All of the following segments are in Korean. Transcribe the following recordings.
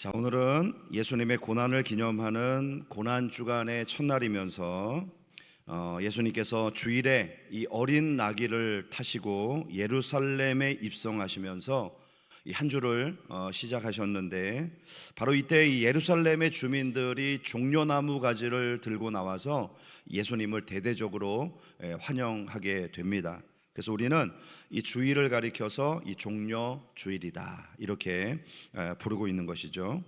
자, 오늘은 예수님의 고난을 기념하는 고난주간의 첫날이면서 예수님께서 주일에 이 어린 나귀를 타시고 예루살렘에 입성하시면서 이 한 주를 시작하셨는데, 바로 이때 이 예루살렘의 주민들이 종려나무 가지를 들고 나와서 예수님을 대대적으로 환영하게 됩니다. 그래서 우리는 이 주일을 가리켜서 이 종려 주일이다 이렇게 부르고 있는 것이죠.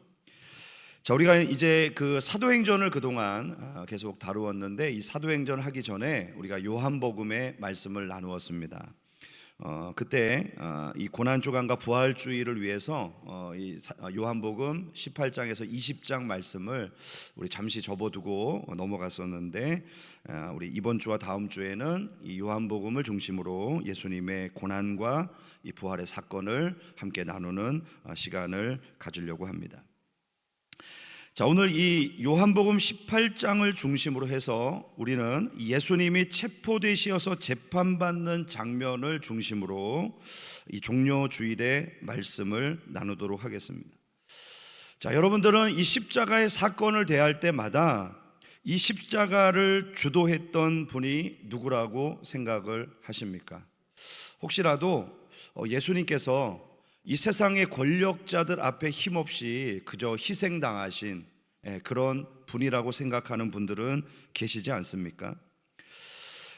자, 우리가 이제 그 사도행전을 그동안 계속 다루었는데, 이 사도행전 하기 전에 우리가 요한복음의 말씀을 나누었습니다. 그때 이 고난주간과 부활주의를 위해서 이 요한복음 18장에서 20장 말씀을 우리 잠시 접어두고 넘어갔었는데, 우리 이번 주와 다음 주에는 이 요한복음을 중심으로 예수님의 고난과 이 부활의 사건을 함께 나누는 시간을 가지려고 합니다. 자, 오늘 이 요한복음 18장을 중심으로 해서 우리는 예수님이 체포되시어서 재판받는 장면을 중심으로 이 종려주일의 말씀을 나누도록 하겠습니다. 자, 여러분들은 이 십자가의 사건을 대할 때마다 이 십자가를 주도했던 분이 누구라고 생각을 하십니까? 혹시라도 예수님께서 이 세상의 권력자들 앞에 힘없이 그저 희생당하신 그런 분이라고 생각하는 분들은 계시지 않습니까?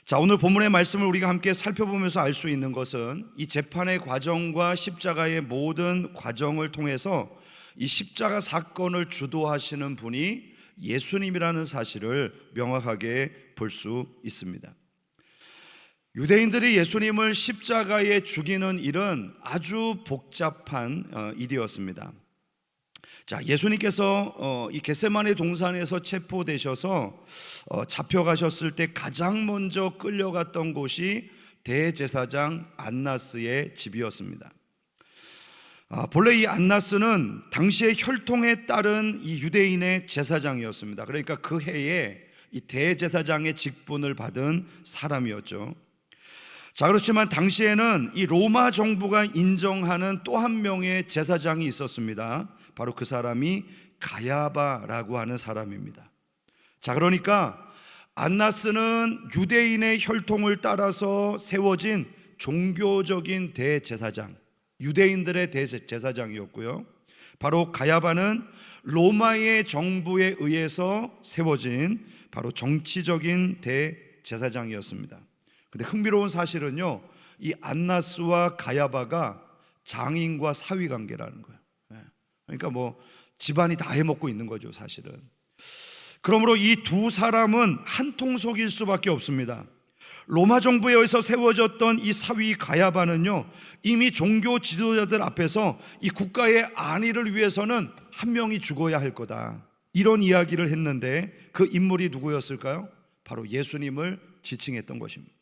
자, 오늘 본문의 말씀을 우리가 함께 살펴보면서 알 수 있는 것은 이 재판의 과정과 십자가의 모든 과정을 통해서 이 십자가 사건을 주도하시는 분이 예수님이라는 사실을 명확하게 볼 수 있습니다. 유대인들이 예수님을 십자가에 죽이는 일은 아주 복잡한 일이었습니다. 자, 예수님께서 이 겟세마네 동산에서 체포되셔서 잡혀가셨을 때 가장 먼저 끌려갔던 곳이 대제사장 안나스의 집이었습니다. 본래 이 안나스는 당시의 혈통에 따른 이 유대인의 제사장이었습니다. 그러니까 그 해에 이 대제사장의 직분을 받은 사람이었죠. 자, 그렇지만 당시에는 이 로마 정부가 인정하는 또 한 명의 제사장이 있었습니다. 바로 그 사람이 가야바라고 하는 사람입니다. 자, 그러니까 안나스는 유대인의 혈통을 따라서 세워진 종교적인 대제사장, 유대인들의 대제사장이었고요. 바로 가야바는 로마의 정부에 의해서 세워진 바로 정치적인 대제사장이었습니다. 근데 흥미로운 사실은요, 이 안나스와 가야바가 장인과 사위 관계라는 거예요. 그러니까 뭐 집안이 다 해먹고 있는 거죠, 사실은. 그러므로 이 두 사람은 한 통속일 수밖에 없습니다. 로마 정부에 의해서 세워졌던 이 사위 가야바는요, 이미 종교 지도자들 앞에서 이 국가의 안위를 위해서는 한 명이 죽어야 할 거다, 이런 이야기를 했는데 그 인물이 누구였을까요? 바로 예수님을 지칭했던 것입니다.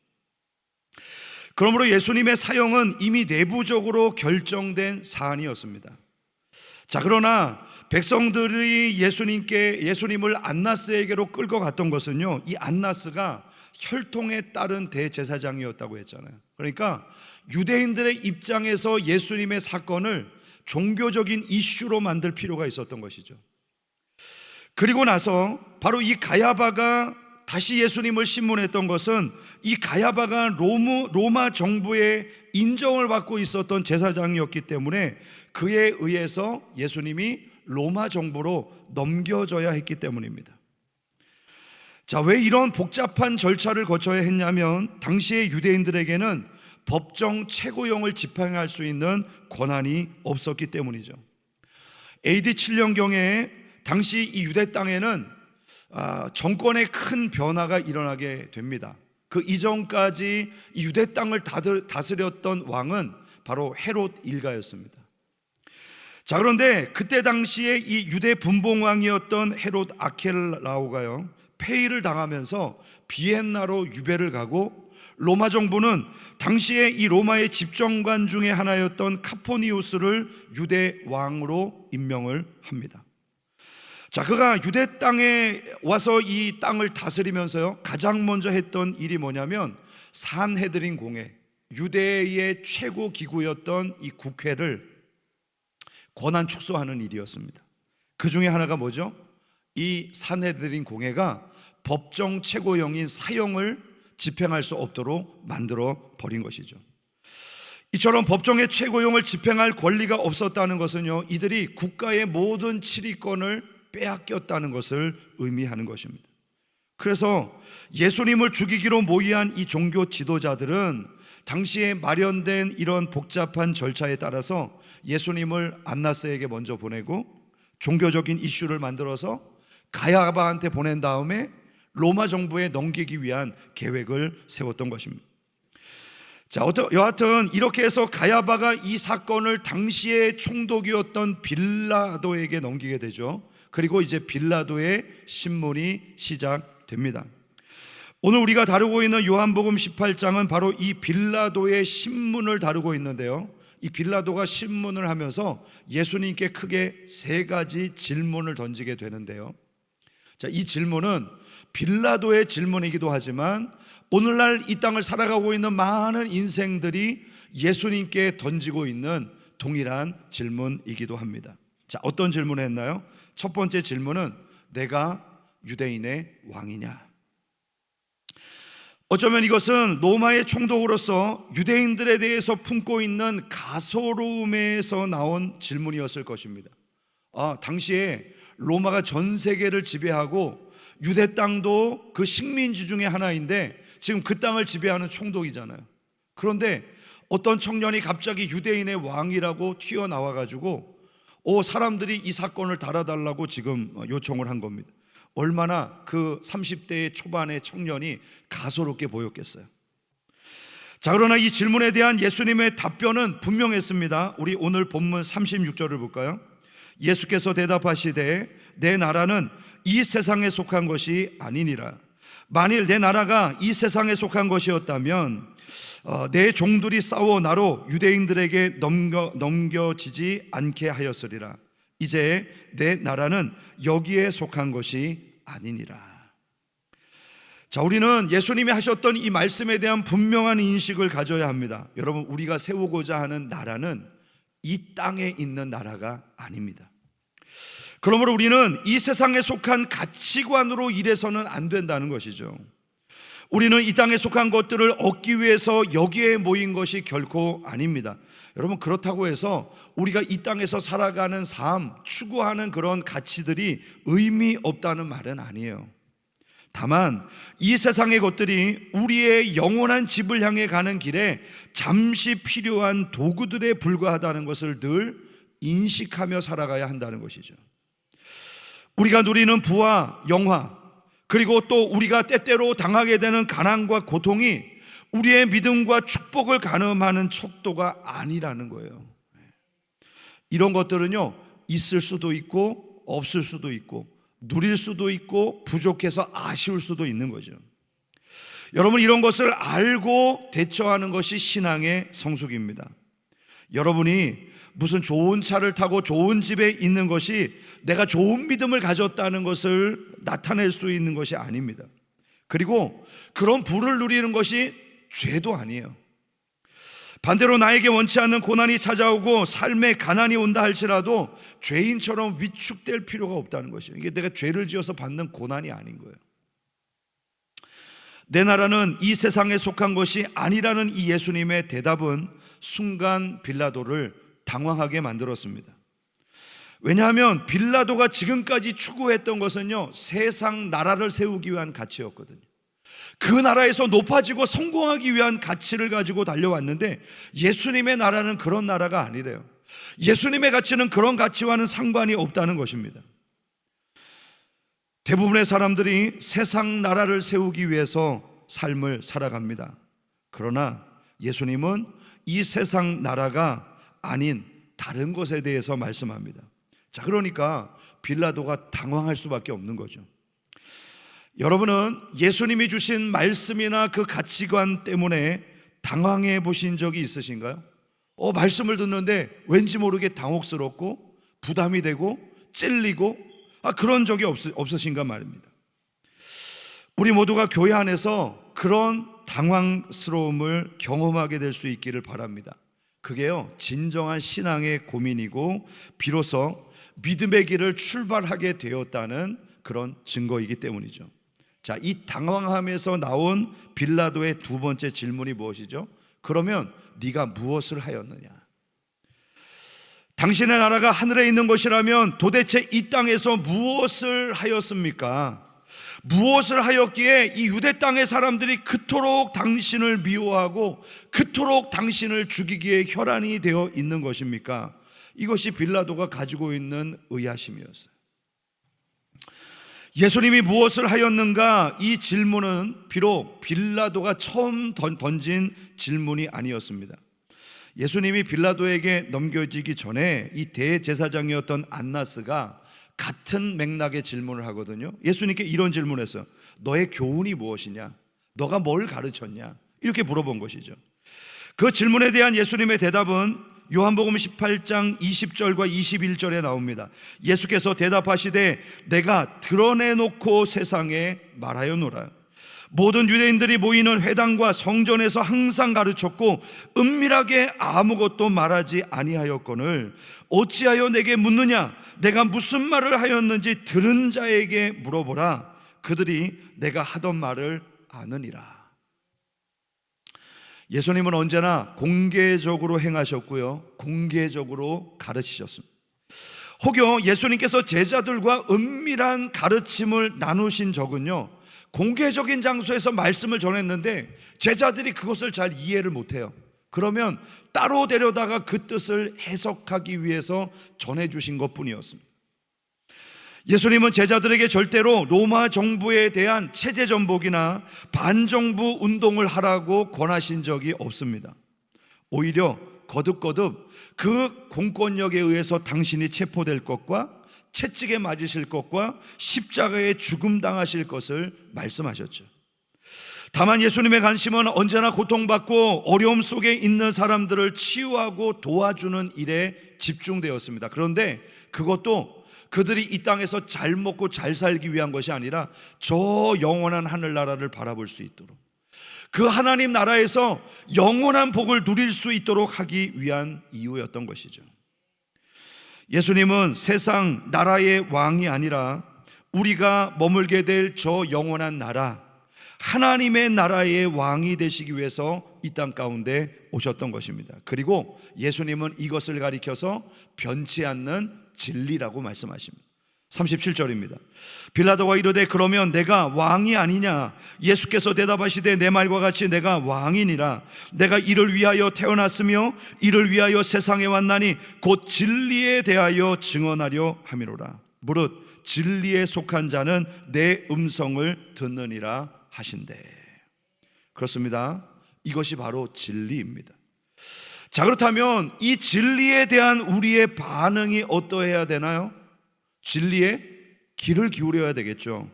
그러므로 예수님의 사형은 이미 내부적으로 결정된 사안이었습니다. 자, 그러나 백성들이 예수님을 안나스에게로 끌고 갔던 것은요, 이 안나스가 혈통에 따른 대제사장이었다고 했잖아요. 그러니까 유대인들의 입장에서 예수님의 사건을 종교적인 이슈로 만들 필요가 있었던 것이죠. 그리고 나서 바로 이 가야바가 다시 예수님을 신문했던 것은 이 가야바가 로마 정부의 인정을 받고 있었던 제사장이었기 때문에 그에 의해서 예수님이 로마 정부로 넘겨져야 했기 때문입니다. 자, 왜 이런 복잡한 절차를 거쳐야 했냐면 당시의 유대인들에게는 법정 최고형을 집행할 수 있는 권한이 없었기 때문이죠. AD 7년경에 당시 이 유대 땅에는 정권의 큰 변화가 일어나게 됩니다. 그 이전까지 이 유대 땅을 다스렸던 왕은 바로 헤롯 일가였습니다. 자, 그런데 그때 당시에 이 유대 분봉왕이었던 헤롯 아켈라오가요, 폐위를 당하면서 비엔나로 유배를 가고, 로마 정부는 당시에 이 로마의 집정관 중에 하나였던 카포니우스를 유대 왕으로 임명을 합니다. 자, 그가 유대 땅에 와서 이 땅을 다스리면서요, 가장 먼저 했던 일이 뭐냐면 산헤드린 공회, 유대의 최고 기구였던 이 국회를 권한 축소하는 일이었습니다. 그 중에 하나가 뭐죠? 이 산헤드린 공회가 법정 최고형인 사형을 집행할 수 없도록 만들어 버린 것이죠. 이처럼 법정의 최고형을 집행할 권리가 없었다는 것은요, 이들이 국가의 모든 치리권을 빼앗겼다는 것을 의미하는 것입니다. 그래서 예수님을 죽이기로 모의한 이 종교 지도자들은 당시에 마련된 이런 복잡한 절차에 따라서 예수님을 안나스에게 먼저 보내고 종교적인 이슈를 만들어서 가야바한테 보낸 다음에 로마 정부에 넘기기 위한 계획을 세웠던 것입니다. 자, 여하튼 이렇게 해서 가야바가 이 사건을 당시의 총독이었던 빌라도에게 넘기게 되죠. 그리고 이제 빌라도의 신문이 시작됩니다. 오늘 우리가 다루고 있는 요한복음 18장은 바로 이 빌라도의 신문을 다루고 있는데요, 이 빌라도가 신문을 하면서 예수님께 크게 세 가지 질문을 던지게 되는데요, 자, 이 질문은 빌라도의 질문이기도 하지만 오늘날 이 땅을 살아가고 있는 많은 인생들이 예수님께 던지고 있는 동일한 질문이기도 합니다. 자, 어떤 질문을 했나요? 첫 번째 질문은 내가 유대인의 왕이냐? 어쩌면 이것은 로마의 총독으로서 유대인들에 대해서 품고 있는 가소로움에서 나온 질문이었을 것입니다. 당시에 로마가 전 세계를 지배하고 유대 땅도 그 식민지 중에 하나인데 지금 그 땅을 지배하는 총독이잖아요. 그런데 어떤 청년이 갑자기 유대인의 왕이라고 튀어나와가지고 사람들이 이 사건을 달아달라고 지금 요청을 한 겁니다. 얼마나 그 30대 초반의 청년이 가소롭게 보였겠어요. 자, 그러나 이 질문에 대한 예수님의 답변은 분명했습니다. 우리 오늘 본문 36절을 볼까요? 예수께서 대답하시되 내 나라는 이 세상에 속한 것이 아니니라. 만일 내 나라가 이 세상에 속한 것이었다면 내 종들이 싸워 나로 유대인들에게 넘겨지지 않게 하였으리라. 이제 내 나라는 여기에 속한 것이 아니니라. 자, 우리는 예수님이 하셨던 이 말씀에 대한 분명한 인식을 가져야 합니다. 여러분, 우리가 세우고자 하는 나라는 이 땅에 있는 나라가 아닙니다. 그러므로 우리는 이 세상에 속한 가치관으로 일해서는 안 된다는 것이죠. 우리는 이 땅에 속한 것들을 얻기 위해서 여기에 모인 것이 결코 아닙니다. 여러분, 그렇다고 해서 우리가 이 땅에서 살아가는 삶, 추구하는 그런 가치들이 의미 없다는 말은 아니에요. 다만 이 세상의 것들이 우리의 영원한 집을 향해 가는 길에 잠시 필요한 도구들에 불과하다는 것을 늘 인식하며 살아가야 한다는 것이죠. 우리가 누리는 부와 영화, 그리고 또 우리가 때때로 당하게 되는 가난과 고통이 우리의 믿음과 축복을 가늠하는 척도가 아니라는 거예요. 이런 것들은요, 있을 수도 있고 없을 수도 있고 누릴 수도 있고 부족해서 아쉬울 수도 있는 거죠. 여러분, 이런 것을 알고 대처하는 것이 신앙의 성숙입니다. 여러분이 무슨 좋은 차를 타고 좋은 집에 있는 것이 내가 좋은 믿음을 가졌다는 것을 나타낼 수 있는 것이 아닙니다. 그리고 그런 부를 누리는 것이 죄도 아니에요. 반대로 나에게 원치 않는 고난이 찾아오고 삶에 가난이 온다 할지라도 죄인처럼 위축될 필요가 없다는 것이에요. 이게 내가 죄를 지어서 받는 고난이 아닌 거예요. 내 나라는 이 세상에 속한 것이 아니라는 이 예수님의 대답은 순간 빌라도를 당황하게 만들었습니다. 왜냐하면 빌라도가 지금까지 추구했던 것은요, 세상 나라를 세우기 위한 가치였거든요. 그 나라에서 높아지고 성공하기 위한 가치를 가지고 달려왔는데 예수님의 나라는 그런 나라가 아니래요. 예수님의 가치는 그런 가치와는 상관이 없다는 것입니다. 대부분의 사람들이 세상 나라를 세우기 위해서 삶을 살아갑니다. 그러나 예수님은 이 세상 나라가 아닌 다른 것에 대해서 말씀합니다. 자, 그러니까 빌라도가 당황할 수밖에 없는 거죠. 여러분은 예수님이 주신 말씀이나 그 가치관 때문에 당황해 보신 적이 있으신가요? 말씀을 듣는데 왠지 모르게 당혹스럽고 부담이 되고 찔리고 그런 적이 없으신가 말입니다. 우리 모두가 교회 안에서 그런 당황스러움을 경험하게 될 수 있기를 바랍니다. 그게요, 진정한 신앙의 고민이고 비로소 믿음의 길을 출발하게 되었다는 그런 증거이기 때문이죠. 자, 이 당황함에서 나온 빌라도의 두 번째 질문이 무엇이죠? 그러면 네가 무엇을 하였느냐? 당신의 나라가 하늘에 있는 것이라면 도대체 이 땅에서 무엇을 하였습니까? 무엇을 하였기에 이 유대 땅의 사람들이 그토록 당신을 미워하고 그토록 당신을 죽이기에 혈안이 되어 있는 것입니까? 이것이 빌라도가 가지고 있는 의아심이었어요. 예수님이 무엇을 하였는가? 이 질문은 비록 빌라도가 처음 던진 질문이 아니었습니다. 예수님이 빌라도에게 넘겨지기 전에 이 대제사장이었던 안나스가 같은 맥락의 질문을 하거든요. 예수님께 이런 질문을 했어요. 너의 교훈이 무엇이냐? 너가 뭘 가르쳤냐? 이렇게 물어본 것이죠. 그 질문에 대한 예수님의 대답은 요한복음 18장 20절과 21절에 나옵니다. 예수께서 대답하시되 내가 드러내놓고 세상에 말하였노라. 모든 유대인들이 모이는 회당과 성전에서 항상 가르쳤고 은밀하게 아무것도 말하지 아니하였거늘 어찌하여 내게 묻느냐? 내가 무슨 말을 하였는지 들은 자에게 물어보라. 그들이 내가 하던 말을 아느니라. 예수님은 언제나 공개적으로 행하셨고요, 공개적으로 가르치셨습니다. 혹여 예수님께서 제자들과 은밀한 가르침을 나누신 적은요, 공개적인 장소에서 말씀을 전했는데 제자들이 그것을 잘 이해를 못해요. 그러면 따로 데려다가 그 뜻을 해석하기 위해서 전해주신 것뿐이었습니다. 예수님은 제자들에게 절대로 로마 정부에 대한 체제 전복이나 반정부 운동을 하라고 권하신 적이 없습니다. 오히려 거듭거듭 그 공권력에 의해서 당신이 체포될 것과 채찍에 맞으실 것과 십자가에 죽음당하실 것을 말씀하셨죠. 다만 예수님의 관심은 언제나 고통받고 어려움 속에 있는 사람들을 치유하고 도와주는 일에 집중되었습니다. 그런데 그것도 그들이 이 땅에서 잘 먹고 잘 살기 위한 것이 아니라 저 영원한 하늘나라를 바라볼 수 있도록, 그 하나님 나라에서 영원한 복을 누릴 수 있도록 하기 위한 이유였던 것이죠. 예수님은 세상 나라의 왕이 아니라 우리가 머물게 될 저 영원한 나라, 하나님의 나라의 왕이 되시기 위해서 이 땅 가운데 오셨던 것입니다. 그리고 예수님은 이것을 가리켜서 변치 않는 진리라고 말씀하십니다. 37절입니다. 빌라도가 이르되 그러면 내가 왕이 아니냐? 예수께서 대답하시되 내 말과 같이 내가 왕이니라. 내가 이를 위하여 태어났으며 이를 위하여 세상에 왔나니 곧 진리에 대하여 증언하려 함이로라. 무릇 진리에 속한 자는 내 음성을 듣느니라 하신대. 그렇습니다. 이것이 바로 진리입니다. 자, 그렇다면 이 진리에 대한 우리의 반응이 어떠해야 되나요? 진리에 귀를 기울여야 되겠죠.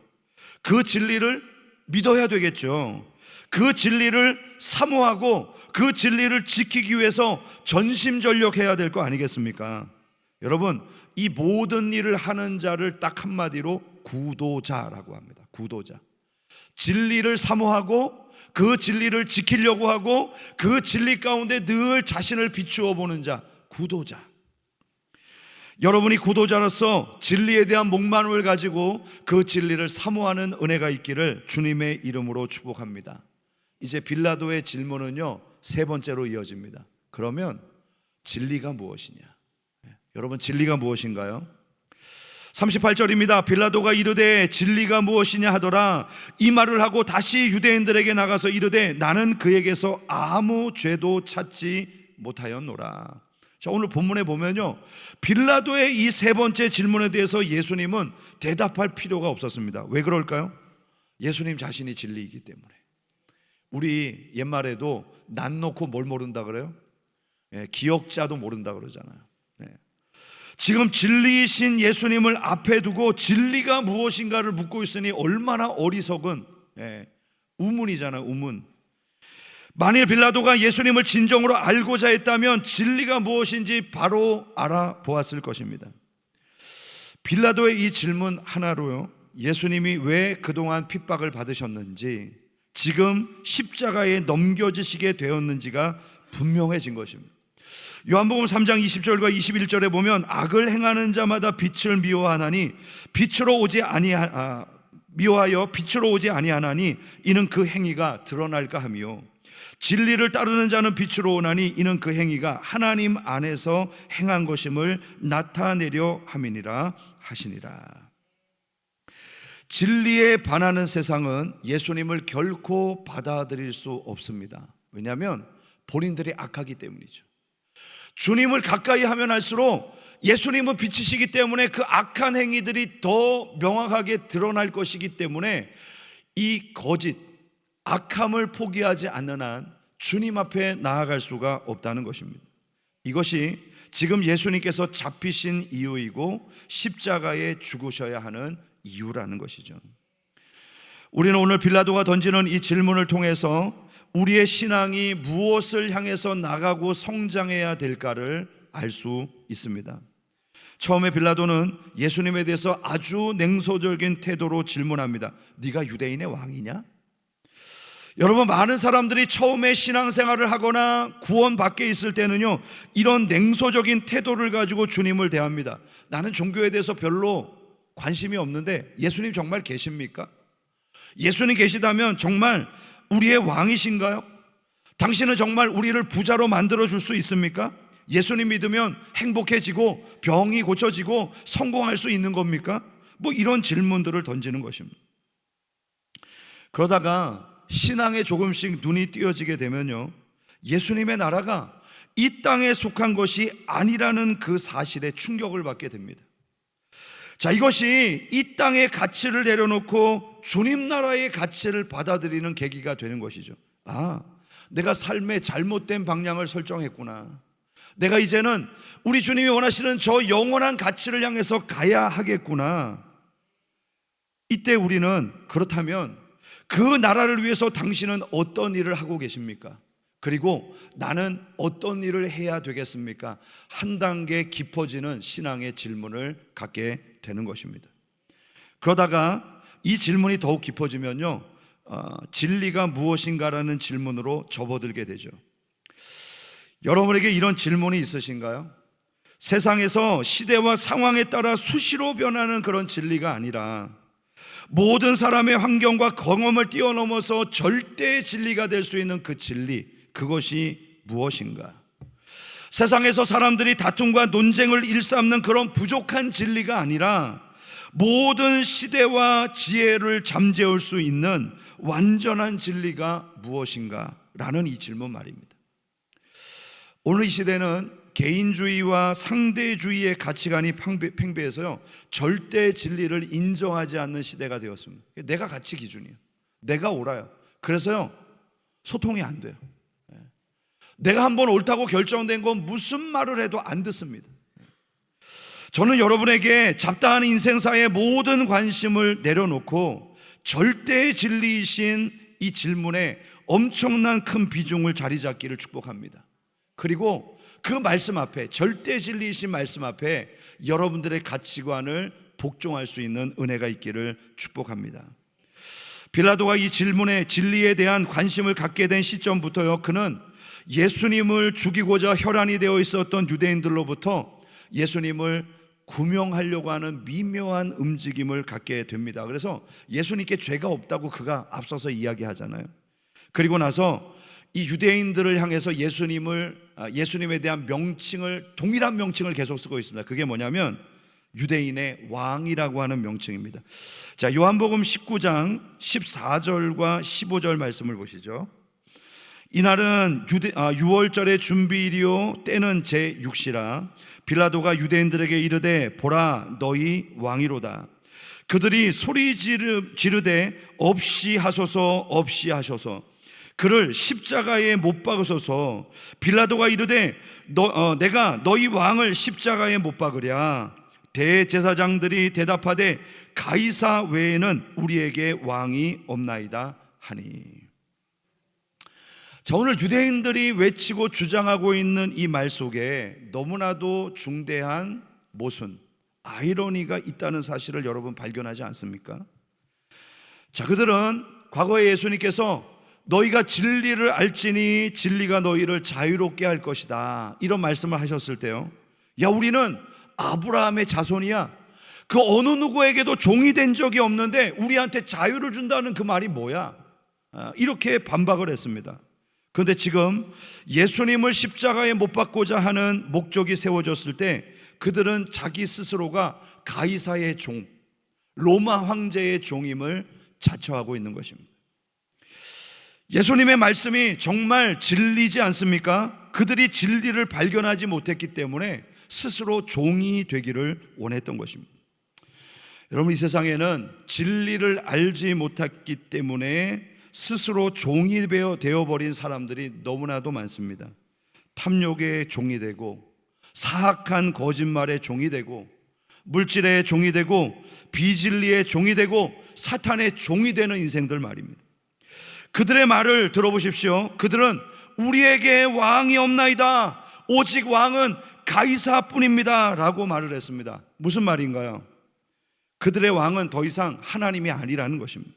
그 진리를 믿어야 되겠죠. 그 진리를 사모하고 그 진리를 지키기 위해서 전심전력해야 될 거 아니겠습니까? 여러분, 이 모든 일을 하는 자를 딱 한마디로 구도자라고 합니다. 구도자. 진리를 사모하고 그 진리를 지키려고 하고 그 진리 가운데 늘 자신을 비추어 보는 자, 구도자. 여러분이 구도자로서 진리에 대한 목마름을 가지고 그 진리를 사모하는 은혜가 있기를 주님의 이름으로 축복합니다. 이제 빌라도의 질문은요, 세 번째로 이어집니다. 그러면 진리가 무엇이냐? 여러분, 진리가 무엇인가요? 38절입니다. 빌라도가 이르되 진리가 무엇이냐 하더라. 이 말을 하고 다시 유대인들에게 나가서 이르되 나는 그에게서 아무 죄도 찾지 못하였노라. 자, 오늘 본문에 보면요, 빌라도의 이 세 번째 질문에 대해서 예수님은 대답할 필요가 없었습니다. 왜 그럴까요? 예수님 자신이 진리이기 때문에. 우리 옛말에도 난 놓고 뭘 모른다 그래요? 기억자도 모른다 그러잖아요. 지금 진리이신 예수님을 앞에 두고 진리가 무엇인가를 묻고 있으니 얼마나 어리석은 우문이잖아요. 우문. 만일 빌라도가 예수님을 진정으로 알고자 했다면 진리가 무엇인지 바로 알아보았을 것입니다. 빌라도의 이 질문 하나로요, 예수님이 왜 그동안 핍박을 받으셨는지, 지금 십자가에 넘겨지시게 되었는지가 분명해진 것입니다. 요한복음 3장 20절과 21절에 보면 악을 행하는 자마다 빛을 미워하나니 미워하여 빛으로 오지 아니하나니 이는 그 행위가 드러날까 하며 진리를 따르는 자는 빛으로 오나니 이는 그 행위가 하나님 안에서 행한 것임을 나타내려 함이니라 하시니라. 진리에 반하는 세상은 예수님을 결코 받아들일 수 없습니다. 왜냐하면 본인들이 악하기 때문이죠. 주님을 가까이 하면 할수록 예수님은 빛이시기 때문에 그 악한 행위들이 더 명확하게 드러날 것이기 때문에 이 거짓, 악함을 포기하지 않는 한 주님 앞에 나아갈 수가 없다는 것입니다. 이것이 지금 예수님께서 잡히신 이유이고 십자가에 죽으셔야 하는 이유라는 것이죠. 우리는 오늘 빌라도가 던지는 이 질문을 통해서 우리의 신앙이 무엇을 향해서 나가고 성장해야 될까를 알 수 있습니다. 처음에 빌라도는 예수님에 대해서 아주 냉소적인 태도로 질문합니다. 네가 유대인의 왕이냐? 여러분, 많은 사람들이 처음에 신앙생활을 하거나 구원 밖에 있을 때는요, 이런 냉소적인 태도를 가지고 주님을 대합니다. 나는 종교에 대해서 별로 관심이 없는데 예수님 정말 계십니까? 예수님 계시다면 정말 우리의 왕이신가요? 당신은 정말 우리를 부자로 만들어 줄 수 있습니까? 예수님 믿으면 행복해지고 병이 고쳐지고 성공할 수 있는 겁니까? 뭐 이런 질문들을 던지는 것입니다. 그러다가 신앙에 조금씩 눈이 띄어지게 되면요, 예수님의 나라가 이 땅에 속한 것이 아니라는 그 사실에 충격을 받게 됩니다. 자, 이것이 이 땅의 가치를 내려놓고 주님 나라의 가치를 받아들이는 계기가 되는 것이죠. 아, 내가 삶의 잘못된 방향을 설정했구나. 내가 이제는 우리 주님이 원하시는 저 영원한 가치를 향해서 가야 하겠구나. 이때 우리는 그렇다면 그 나라를 위해서 당신은 어떤 일을 하고 계십니까? 그리고 나는 어떤 일을 해야 되겠습니까? 한 단계 깊어지는 신앙의 질문을 갖게 되는 것입니다. 그러다가 이 질문이 더욱 깊어지면요, 진리가 무엇인가라는 질문으로 접어들게 되죠. 여러분에게 이런 질문이 있으신가요? 세상에서 시대와 상황에 따라 수시로 변하는 그런 진리가 아니라 모든 사람의 환경과 경험을 뛰어넘어서 절대의 진리가 될 수 있는 그 진리, 그것이 무엇인가? 세상에서 사람들이 다툼과 논쟁을 일삼는 그런 부족한 진리가 아니라 모든 시대와 지혜를 잠재울 수 있는 완전한 진리가 무엇인가? 라는 이 질문 말입니다. 오늘 이 시대는 개인주의와 상대주의의 가치관이 팽배해서요, 절대 진리를 인정하지 않는 시대가 되었습니다. 내가 가치 기준이에요. 내가 옳아요. 그래서요, 소통이 안 돼요. 내가 한번 옳다고 결정된 건 무슨 말을 해도 안 듣습니다. 저는 여러분에게 잡다한 인생사의 모든 관심을 내려놓고 절대의 진리이신 이 질문에 엄청난 큰 비중을 자리 잡기를 축복합니다. 그리고 그 말씀 앞에, 절대 진리이신 말씀 앞에 여러분들의 가치관을 복종할 수 있는 은혜가 있기를 축복합니다. 빌라도가 이 질문에, 진리에 대한 관심을 갖게 된 시점부터요, 그는 예수님을 죽이고자 혈안이 되어 있었던 유대인들로부터 예수님을 구명하려고 하는 미묘한 움직임을 갖게 됩니다. 그래서 예수님께 죄가 없다고 그가 앞서서 이야기하잖아요. 그리고 나서 이 유대인들을 향해서 예수님에 대한 명칭을, 동일한 명칭을 계속 쓰고 있습니다. 그게 뭐냐면 유대인의 왕이라고 하는 명칭입니다. 자, 요한복음 19장 14절과 15절 말씀을 보시죠. 이날은 유월절의 준비일이요 때는 제6시라. 빌라도가 유대인들에게 이르되 보라, 너희 왕이로다. 그들이 소리 지르되 없이 하소서, 없이 하소서. 그를 십자가에 못 박으소서. 빌라도가 이르되 내가 너희 왕을 십자가에 못 박으랴. 대제사장들이 대답하되 가이사 외에는 우리에게 왕이 없나이다 하니. 자, 오늘 유대인들이 외치고 주장하고 있는 이 말 속에 너무나도 중대한 모순, 아이러니가 있다는 사실을 여러분 발견하지 않습니까? 자, 그들은 과거에 예수님께서 너희가 진리를 알지니 진리가 너희를 자유롭게 할 것이다, 이런 말씀을 하셨을 때요, 야, 우리는 아브라함의 자손이야, 그 어느 누구에게도 종이 된 적이 없는데 우리한테 자유를 준다는 그 말이 뭐야? 이렇게 반박을 했습니다. 그런데 지금 예수님을 십자가에 못 박고자 하는 목적이 세워졌을 때 그들은 자기 스스로가 가이사의 종, 로마 황제의 종임을 자처하고 있는 것입니다. 예수님의 말씀이 정말 진리지 않습니까? 그들이 진리를 발견하지 못했기 때문에 스스로 종이 되기를 원했던 것입니다. 여러분, 이 세상에는 진리를 알지 못했기 때문에 스스로 종이 되어버린 사람들이 너무나도 많습니다. 탐욕의 종이 되고, 사악한 거짓말의 종이 되고, 물질의 종이 되고, 비진리의 종이 되고, 사탄의 종이 되는 인생들 말입니다. 그들의 말을 들어보십시오. 그들은 우리에게 왕이 없나이다, 오직 왕은 가이사뿐입니다 라고 말을 했습니다. 무슨 말인가요? 그들의 왕은 더 이상 하나님이 아니라는 것입니다.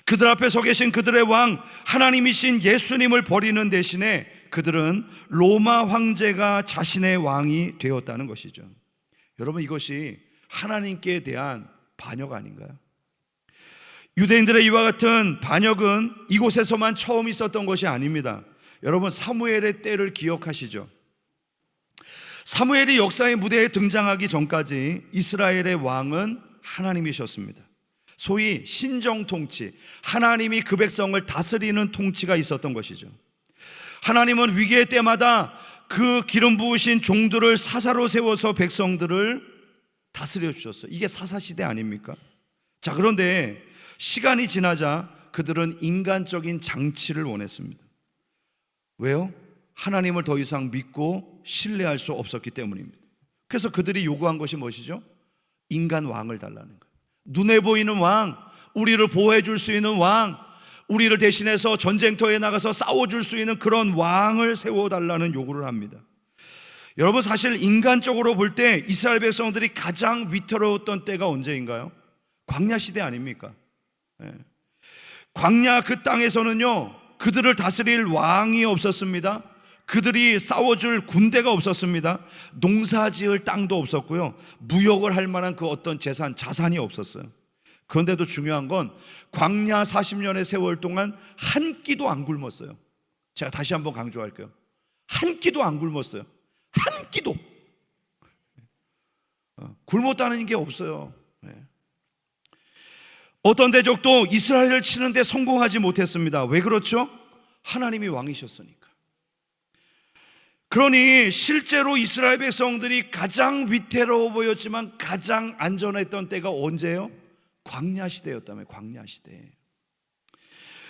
그들 앞에 서 계신 그들의 왕, 하나님이신 예수님을 버리는 대신에 그들은 로마 황제가 자신의 왕이 되었다는 것이죠. 여러분, 이것이 하나님께 대한 반역 아닌가요? 유대인들의 이와 같은 반역은 이곳에서만 처음 있었던 것이 아닙니다. 여러분, 사무엘의 때를 기억하시죠? 사무엘이 역사의 무대에 등장하기 전까지 이스라엘의 왕은 하나님이셨습니다. 소위 신정통치, 하나님이 그 백성을 다스리는 통치가 있었던 것이죠. 하나님은 위기의 때마다 그 기름 부으신 종들을 사사로 세워서 백성들을 다스려 주셨어요. 이게 사사시대 아닙니까? 자, 그런데 시간이 지나자 그들은 인간적인 장치를 원했습니다. 왜요? 하나님을 더 이상 믿고 신뢰할 수 없었기 때문입니다. 그래서 그들이 요구한 것이 무엇이죠? 인간 왕을 달라는 거예요. 눈에 보이는 왕, 우리를 보호해 줄 수 있는 왕, 우리를 대신해서 전쟁터에 나가서 싸워줄 수 있는 그런 왕을 세워달라는 요구를 합니다. 여러분, 사실 인간적으로 볼 때 이스라엘 백성들이 가장 위태로웠던 때가 언제인가요? 광야 시대 아닙니까? 광야 그 땅에서는요, 그들을 다스릴 왕이 없었습니다. 그들이 싸워줄 군대가 없었습니다. 농사 지을 땅도 없었고요, 무역을 할 만한 그 어떤 자산이 없었어요. 그런데도 중요한 건 광야 40년의 세월 동안 한 끼도 안 굶었어요. 제가 다시 한번 강조할게요. 한 끼도 안 굶었어요. 한 끼도. 굶었다는 게 없어요. 어떤 대적도 이스라엘을 치는데 성공하지 못했습니다. 왜 그렇죠? 하나님이 왕이셨으니까. 그러니 실제로 이스라엘 백성들이 가장 위태로워 보였지만 가장 안전했던 때가 언제예요? 광야 시대였다며. 광야 시대.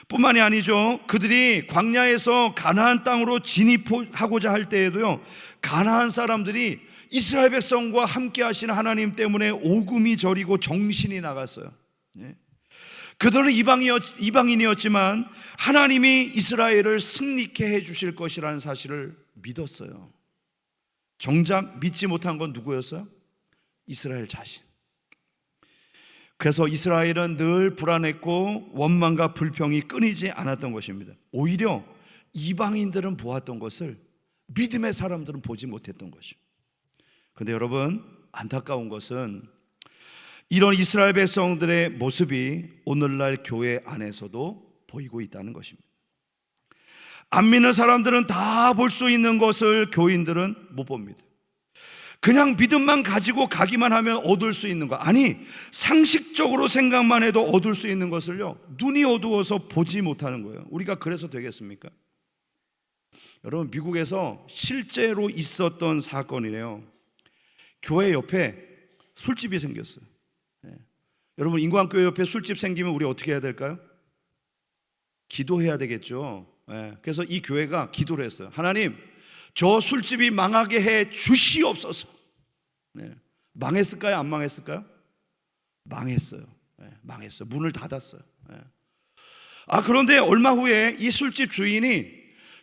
뿐만이 아니죠. 그들이 광야에서 가나안 땅으로 진입하고자 할 때에도요, 가나안 사람들이 이스라엘 백성과 함께 하시는 하나님 때문에 오금이 저리고 정신이 나갔어요. 그들은 이방인이었지만 하나님이 이스라엘을 승리케 해주실 것이라는 사실을 믿었어요. 정작 믿지 못한 건 누구였어요? 이스라엘 자신. 그래서 이스라엘은 늘 불안했고 원망과 불평이 끊이지 않았던 것입니다. 오히려 이방인들은 보았던 것을 믿음의 사람들은 보지 못했던 것이죠. 그런데 여러분, 안타까운 것은 이런 이스라엘 백성들의 모습이 오늘날 교회 안에서도 보이고 있다는 것입니다. 안 믿는 사람들은 다 볼 수 있는 것을 교인들은 못 봅니다. 그냥 믿음만 가지고 가기만 하면 얻을 수 있는 거, 아니 상식적으로 생각만 해도 얻을 수 있는 것을요, 눈이 어두워서 보지 못하는 거예요. 우리가 그래서 되겠습니까? 여러분, 미국에서 실제로 있었던 사건이래요. 교회 옆에 술집이 생겼어요. 여러분, 인광교회 옆에 술집 생기면 우리 어떻게 해야 될까요? 기도해야 되겠죠. 그래서 이 교회가 기도를 했어요. 하나님, 저 술집이 망하게 해 주시옵소서. 망했을까요? 안 망했을까요? 망했어요. 망했어요. 문을 닫았어요. 그런데 얼마 후에 이 술집 주인이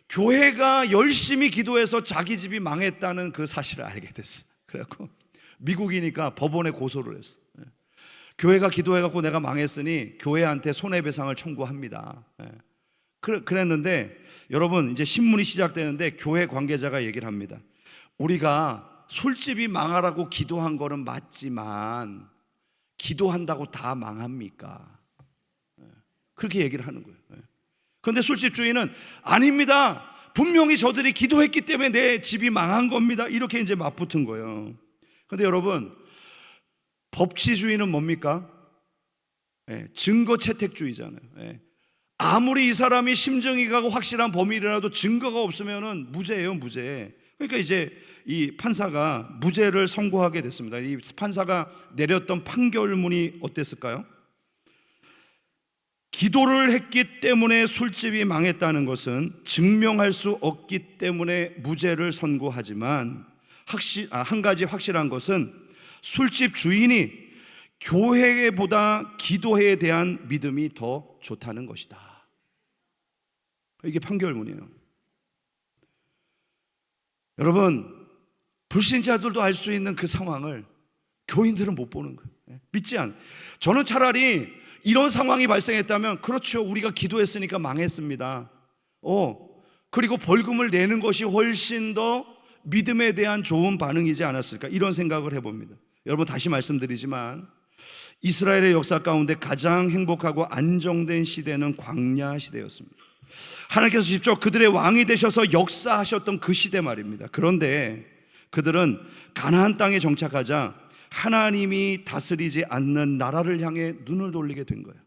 교회가 열심히 기도해서 자기 집이 망했다는 그 사실을 알게 됐어요. 그래갖고 미국이니까 법원에 고소를 했어. 교회가 기도해갖고 내가 망했으니 교회한테 손해배상을 청구합니다. 그랬는데 여러분, 이제 신문이 시작되는데 교회 관계자가 얘기를 합니다. 우리가 술집이 망하라고 기도한 거는 맞지만 기도한다고 다 망합니까? 그렇게 얘기를 하는 거예요. 그런데 술집 주인은 아닙니다. 분명히 저들이 기도했기 때문에 내 집이 망한 겁니다. 이렇게 이제 맞붙은 거예요. 그런데 여러분, 법치주의는 뭡니까? 증거 채택주의잖아요. 아무리 이 사람이 심증이 가고 확실한 범인이라도 증거가 없으면은 무죄예요, 무죄. 그러니까 이제 이 판사가 무죄를 선고하게 됐습니다. 이 판사가 내렸던 판결문이 어땠을까요? 기도를 했기 때문에 술집이 망했다는 것은 증명할 수 없기 때문에 무죄를 선고하지만 한 가지 확실한 것은 술집 주인이 교회보다 기도회에 대한 믿음이 더 좋다는 것이다. 이게 판결문이에요. 여러분, 불신자들도 알 수 있는 그 상황을 교인들은 못 보는 거예요. 믿지 않아요. 저는 차라리 이런 상황이 발생했다면, 그렇죠, 우리가 기도했으니까 망했습니다. 그리고 벌금을 내는 것이 훨씬 더 믿음에 대한 좋은 반응이지 않았을까, 이런 생각을 해봅니다. 여러분, 다시 말씀드리지만 이스라엘의 역사 가운데 가장 행복하고 안정된 시대는 광야 시대였습니다. 하나님께서 직접 그들의 왕이 되셔서 역사하셨던 그 시대 말입니다. 그런데 그들은 가나안 땅에 정착하자 하나님이 다스리지 않는 나라를 향해 눈을 돌리게 된 거예요.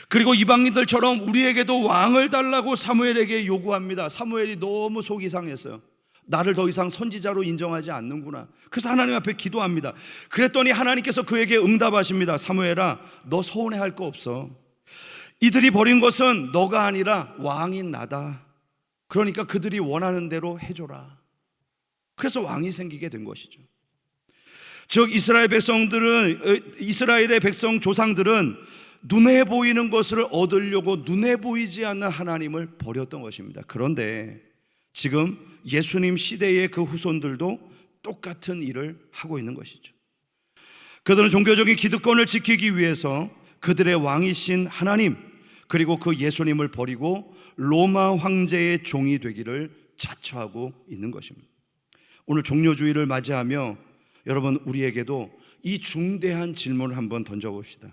그리고 이방인들처럼 우리에게도 왕을 달라고 사무엘에게 요구합니다. 사무엘이 너무 속이 상했어요. 나를 더 이상 선지자로 인정하지 않는구나. 그래서 하나님 앞에 기도합니다. 그랬더니 하나님께서 그에게 응답하십니다. 사무엘아, 너 서운해할 거 없어. 이들이 버린 것은 너가 아니라 왕인 나다. 그러니까 그들이 원하는 대로 해줘라. 그래서 왕이 생기게 된 것이죠. 즉 이스라엘의 백성 조상들은 눈에 보이는 것을 얻으려고 눈에 보이지 않는 하나님을 버렸던 것입니다. 그런데 지금 예수님 시대의 그 후손들도 똑같은 일을 하고 있는 것이죠. 그들은 종교적인 기득권을 지키기 위해서 그들의 왕이신 하나님, 그리고 그 예수님을 버리고 로마 황제의 종이 되기를 자처하고 있는 것입니다. 오늘 종료주의를 맞이하며 여러분, 우리에게도 이 중대한 질문을 한번 던져봅시다.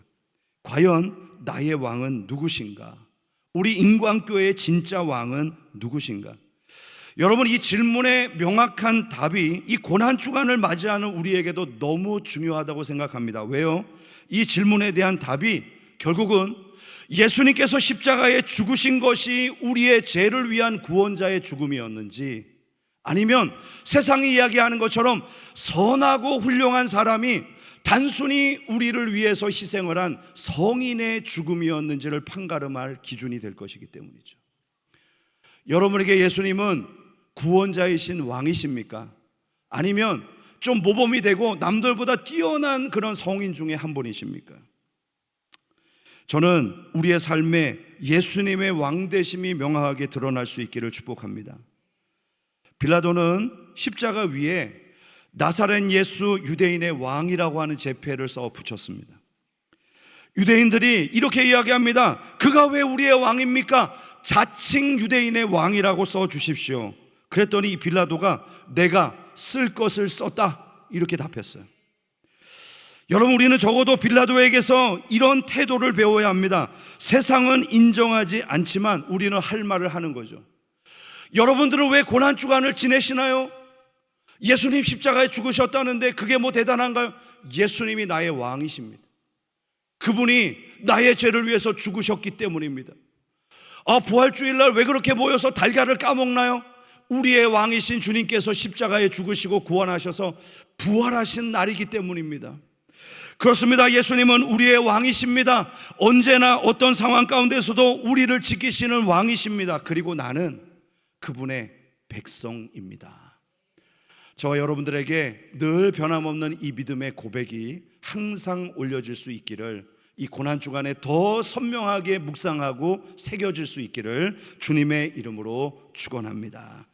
과연 나의 왕은 누구신가? 우리 인광교회의 진짜 왕은 누구신가? 여러분, 이 질문의 명확한 답이 이 고난주간을 맞이하는 우리에게도 너무 중요하다고 생각합니다. 왜요? 이 질문에 대한 답이 결국은 예수님께서 십자가에 죽으신 것이 우리의 죄를 위한 구원자의 죽음이었는지, 아니면 세상이 이야기하는 것처럼 선하고 훌륭한 사람이 단순히 우리를 위해서 희생을 한 성인의 죽음이었는지를 판가름할 기준이 될 것이기 때문이죠. 여러분에게 예수님은 구원자이신 왕이십니까? 아니면 좀 모범이 되고 남들보다 뛰어난 그런 성인 중에 한 분이십니까? 저는 우리의 삶에 예수님의 왕되심이 명확하게 드러날 수 있기를 축복합니다. 빌라도는 십자가 위에 나사렛 예수 유대인의 왕이라고 하는 제패를 써 붙였습니다. 유대인들이 이렇게 이야기합니다. 그가 왜 우리의 왕입니까? 자칭 유대인의 왕이라고 써 주십시오. 그랬더니 이 빌라도가 내가 쓸 것을 썼다, 이렇게 답했어요. 여러분, 우리는 적어도 빌라도에게서 이런 태도를 배워야 합니다. 세상은 인정하지 않지만 우리는 할 말을 하는 거죠. 여러분들은 왜 고난주간을 지내시나요? 예수님 십자가에 죽으셨다는데 그게 뭐 대단한가요? 예수님이 나의 왕이십니다. 그분이 나의 죄를 위해서 죽으셨기 때문입니다. 부활주일날 왜 그렇게 모여서 달걀을 까먹나요? 우리의 왕이신 주님께서 십자가에 죽으시고 구원하셔서 부활하신 날이기 때문입니다. 그렇습니다. 예수님은 우리의 왕이십니다. 언제나 어떤 상황 가운데서도 우리를 지키시는 왕이십니다. 그리고 나는 그분의 백성입니다. 저와 여러분들에게 늘 변함없는 이 믿음의 고백이 항상 올려질 수 있기를, 이 고난주간에 더 선명하게 묵상하고 새겨질 수 있기를 주님의 이름으로 축원합니다.